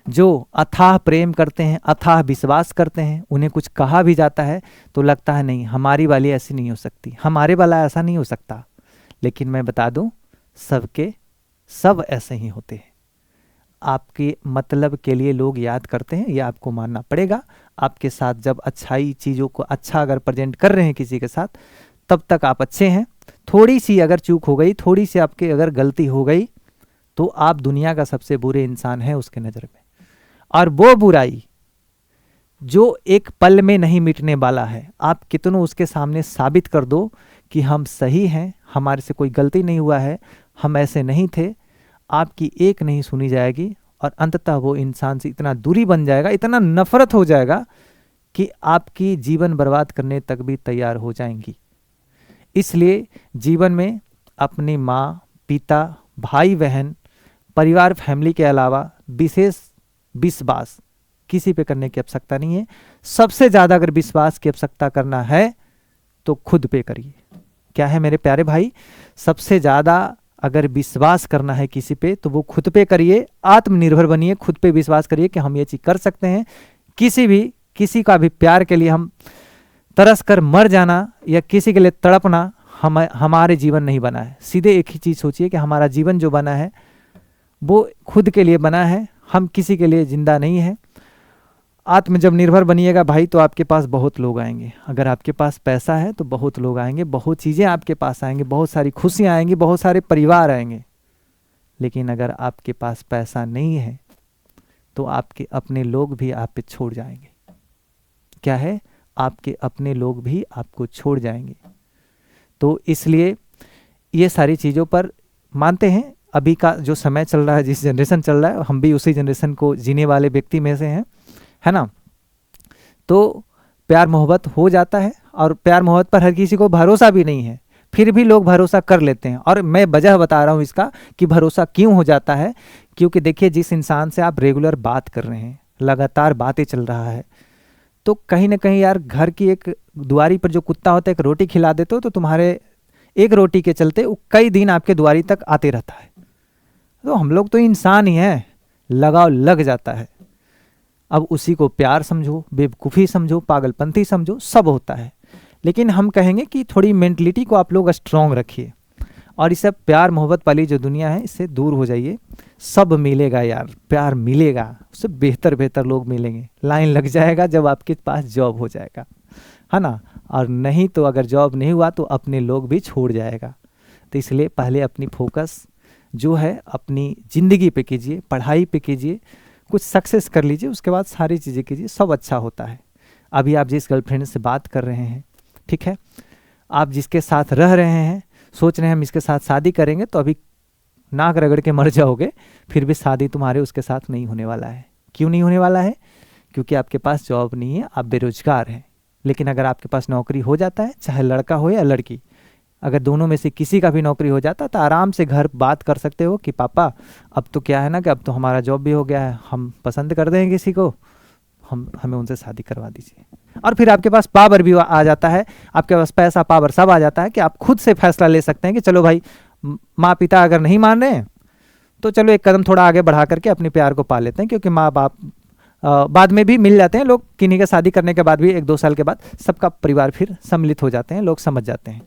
जो अथाह प्रेम करते हैं, अथाह विश्वास करते हैं। उन्हें कुछ कहा भी जाता है तो लगता है नहीं, हमारी वाली ऐसी नहीं हो सकती, हमारे वाला ऐसा नहीं हो सकता। लेकिन मैं बता दूं, सबके सब ऐसे ही होते हैं। आपके मतलब के लिए लोग याद करते हैं, ये आपको मानना पड़ेगा। आपके साथ जब अच्छाई चीज़ों को अच्छा अगर प्रेजेंट कर रहे हैं किसी के साथ, तब तक आप अच्छे हैं। थोड़ी सी अगर चूक हो गई, थोड़ी सी आपके अगर गलती हो गई, तो आप दुनिया का सबसे बुरे इंसान हैं उसके नज़र में। और वो बुराई जो एक पल में नहीं मिटने वाला है, आप कितनों उसके सामने साबित कर दो कि हम सही हैं, हमारे से कोई गलती नहीं हुआ है, हम ऐसे नहीं थे, आपकी एक नहीं सुनी जाएगी और अंततः वो इंसान से इतना दूरी बन जाएगा, इतना नफरत हो जाएगा कि आपकी जीवन बर्बाद करने तक भी तैयार हो जाएंगी। इसलिए जीवन में अपनी माँ, पिता, भाई बहन, परिवार, फैमिली के अलावा विशेष विश्वास किसी पे करने की आवश्यकता नहीं है। सबसे ज़्यादा अगर विश्वास की आवश्यकता करना है तो खुद पे करिए। क्या है मेरे प्यारे भाई, सबसे ज़्यादा अगर विश्वास करना है किसी पे तो वो खुद पे करिए। आत्मनिर्भर बनिए, खुद पे विश्वास करिए कि हम ये चीज़ कर सकते हैं। किसी का भी प्यार के लिए हम तरस कर मर जाना या किसी के लिए तड़पना हमारे जीवन नहीं बना है। सीधे एक ही चीज़ सोचिए कि हमारा जीवन जो बना है वो खुद के लिए बना है, हम किसी के लिए जिंदा नहीं है। आत्म जब निर्भर बनिएगा भाई तो आपके पास बहुत लोग आएंगे। अगर आपके पास पैसा है तो बहुत लोग आएंगे, बहुत चीज़ें आपके पास आएंगी, बहुत सारी खुशियाँ आएंगी, बहुत सारे परिवार आएंगे। लेकिन अगर आपके पास पैसा नहीं है तो आपके अपने लोग भी आप पे छोड़ जाएंगे। क्या है? आपके अपने लोग भी आपको छोड़ जाएंगे। तो इसलिए ये सारी चीज़ों पर मानते हैं। अभी का जो समय चल रहा है, जिस जनरेशन चल रहा है, हम भी उसी जनरेशन को जीने वाले व्यक्ति में से हैं, है ना। तो प्यार मोहब्बत हो जाता है और प्यार मोहब्बत पर हर किसी को भरोसा भी नहीं है, फिर भी लोग भरोसा कर लेते हैं। और मैं वजह बता रहा हूँ इसका कि भरोसा क्यों हो जाता है। क्योंकि देखिए, जिस इंसान से आप रेगुलर बात कर रहे हैं, लगातार बातें चल रहा है, तो कहीं ना कहीं यार घर की एक दुआरी पर जो कुत्ता होता है, एक रोटी खिला देते हो तो तुम्हारे एक रोटी के चलते वो कई दिन आपके दुआरी तक आते रहता है। तो हम लोग तो इंसान ही हैं, लगाव लग जाता है। अब उसी को प्यार समझो, बेवकूफ़ी समझो, पागलपंथी समझो, सब होता है। लेकिन हम कहेंगे कि थोड़ी मेंटलिटी को आप लोग स्ट्रॉन्ग रखिए और इसे प्यार मोहब्बत वाली जो दुनिया है इससे दूर हो जाइए। सब मिलेगा यार, प्यार मिलेगा, उससे बेहतर बेहतर लोग मिलेंगे। लाइन लग जाएगा जब आपके पास जॉब हो जाएगा, है ना। और नहीं तो अगर जॉब नहीं हुआ तो अपने लोग भी छोड़ जाएगा। तो इसलिए पहले अपनी फोकस जो है अपनी ज़िंदगी पे कीजिए, पढ़ाई पे कीजिए, कुछ सक्सेस कर लीजिए, उसके बाद सारी चीज़ें कीजिए, सब अच्छा होता है। अभी आप जिस गर्लफ्रेंड से बात कर रहे हैं, ठीक है, आप जिसके साथ रह रहे हैं, सोच रहे हैं हम इसके साथ शादी करेंगे, तो अभी नाक रगड़ के मर जाओगे, फिर भी शादी तुम्हारे उसके साथ नहीं होने वाला है। क्यों नहीं होने वाला है? क्योंकि आपके पास जॉब नहीं है, आप बेरोजगार हैं। लेकिन अगर आपके पास नौकरी हो जाता है, चाहे लड़का हो या लड़की, अगर दोनों में से किसी का भी नौकरी हो जाता तो आराम से घर बात कर सकते हो कि पापा अब तो क्या है ना कि अब तो हमारा जॉब भी हो गया है, हम पसंद कर देंगे किसी को, हमें उनसे शादी करवा दीजिए। और फिर आपके पास पावर भी आ जाता है, आपके पास पैसा पावर सब आ जाता है कि आप खुद से फैसला ले सकते हैं कि चलो भाई, माँ पिता अगर नहीं मान रहे हैं तो चलो एक कदम थोड़ा आगे बढ़ा करके अपने प्यार को पा लेते हैं। क्योंकि माँ बाप बाद में भी मिल जाते हैं लोग, किन्हीं के शादी करने के बाद भी 1-2 साल के बाद सबका परिवार फिर सम्मिलित हो जाते हैं, लोग समझ जाते हैं,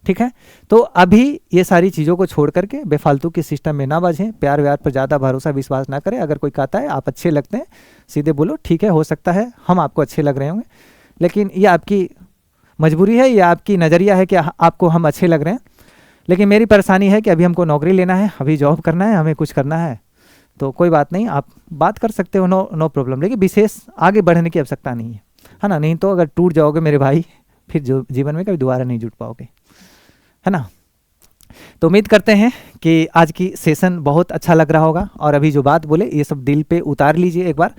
ठीक है। तो अभी ये सारी चीज़ों को छोड़ करके बेफालतू के सिस्टम में ना बझें, प्यार व्यार पर ज़्यादा भरोसा विश्वास ना करें। अगर कोई कहता है आप अच्छे लगते हैं, सीधे बोलो ठीक है, हो सकता है हम आपको अच्छे लग रहे होंगे, लेकिन ये आपकी मजबूरी है, ये आपकी नज़रिया है कि आपको हम अच्छे लग रहे हैं, लेकिन मेरी परेशानी है कि अभी हमको नौकरी लेना है, अभी जॉब करना है, हमें कुछ करना है। तो कोई बात नहीं, आप बात कर सकते हो, नो प्रॉब्लम, लेकिन विशेष आगे बढ़ने की आवश्यकता नहीं है ना। नहीं तो अगर टूट जाओगे मेरे भाई, फिर जो जीवन में कभी दोबारा नहीं जुट पाओगे, है ना। तो उम्मीद करते हैं कि आज की सेशन बहुत अच्छा लग रहा होगा। और अभी जो बात बोले ये सब दिल पे उतार लीजिए, एक बार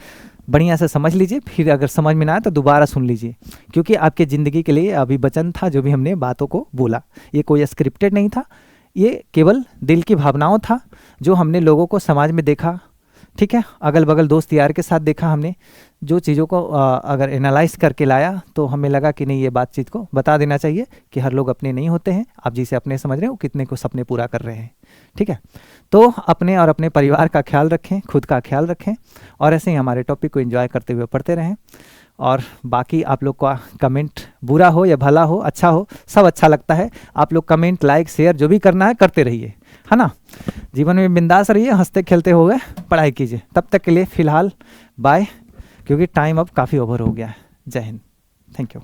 बढ़िया से समझ लीजिए, फिर अगर समझ में ना आए तो दोबारा सुन लीजिए, क्योंकि आपके ज़िंदगी के लिए अभी वचन था जो भी हमने बातों को बोला। ये कोई स्क्रिप्टेड नहीं था, ये केवल दिल की भावनाओं था जो हमने लोगों को समाज में देखा, ठीक है, अगल बगल दोस्त यार के साथ देखा हमने, जो चीज़ों को अगर एनालाइज करके लाया तो हमें लगा कि नहीं, ये बातचीत को बता देना चाहिए कि हर लोग अपने नहीं होते हैं। आप जिसे अपने समझ रहे हैं वो कितने को सपने पूरा कर रहे हैं, ठीक है। तो अपने और अपने परिवार का ख्याल रखें, खुद का ख्याल रखें, और ऐसे ही हमारे टॉपिक को एंजॉय करते हुए पढ़ते रहें। और बाकी आप लोग का कमेंट बुरा हो या भला हो, अच्छा हो, सब अच्छा लगता है। आप लोग कमेंट, लाइक, शेयर जो भी करना है करते रहिए, है ना। जीवन में बिंदास रहिए, हंसते खेलते हुए पढ़ाई कीजिए। तब तक के लिए फ़िलहाल बाय, क्योंकि टाइम अब काफ़ी ओवर हो गया है। जय हिंद, थैंक यू।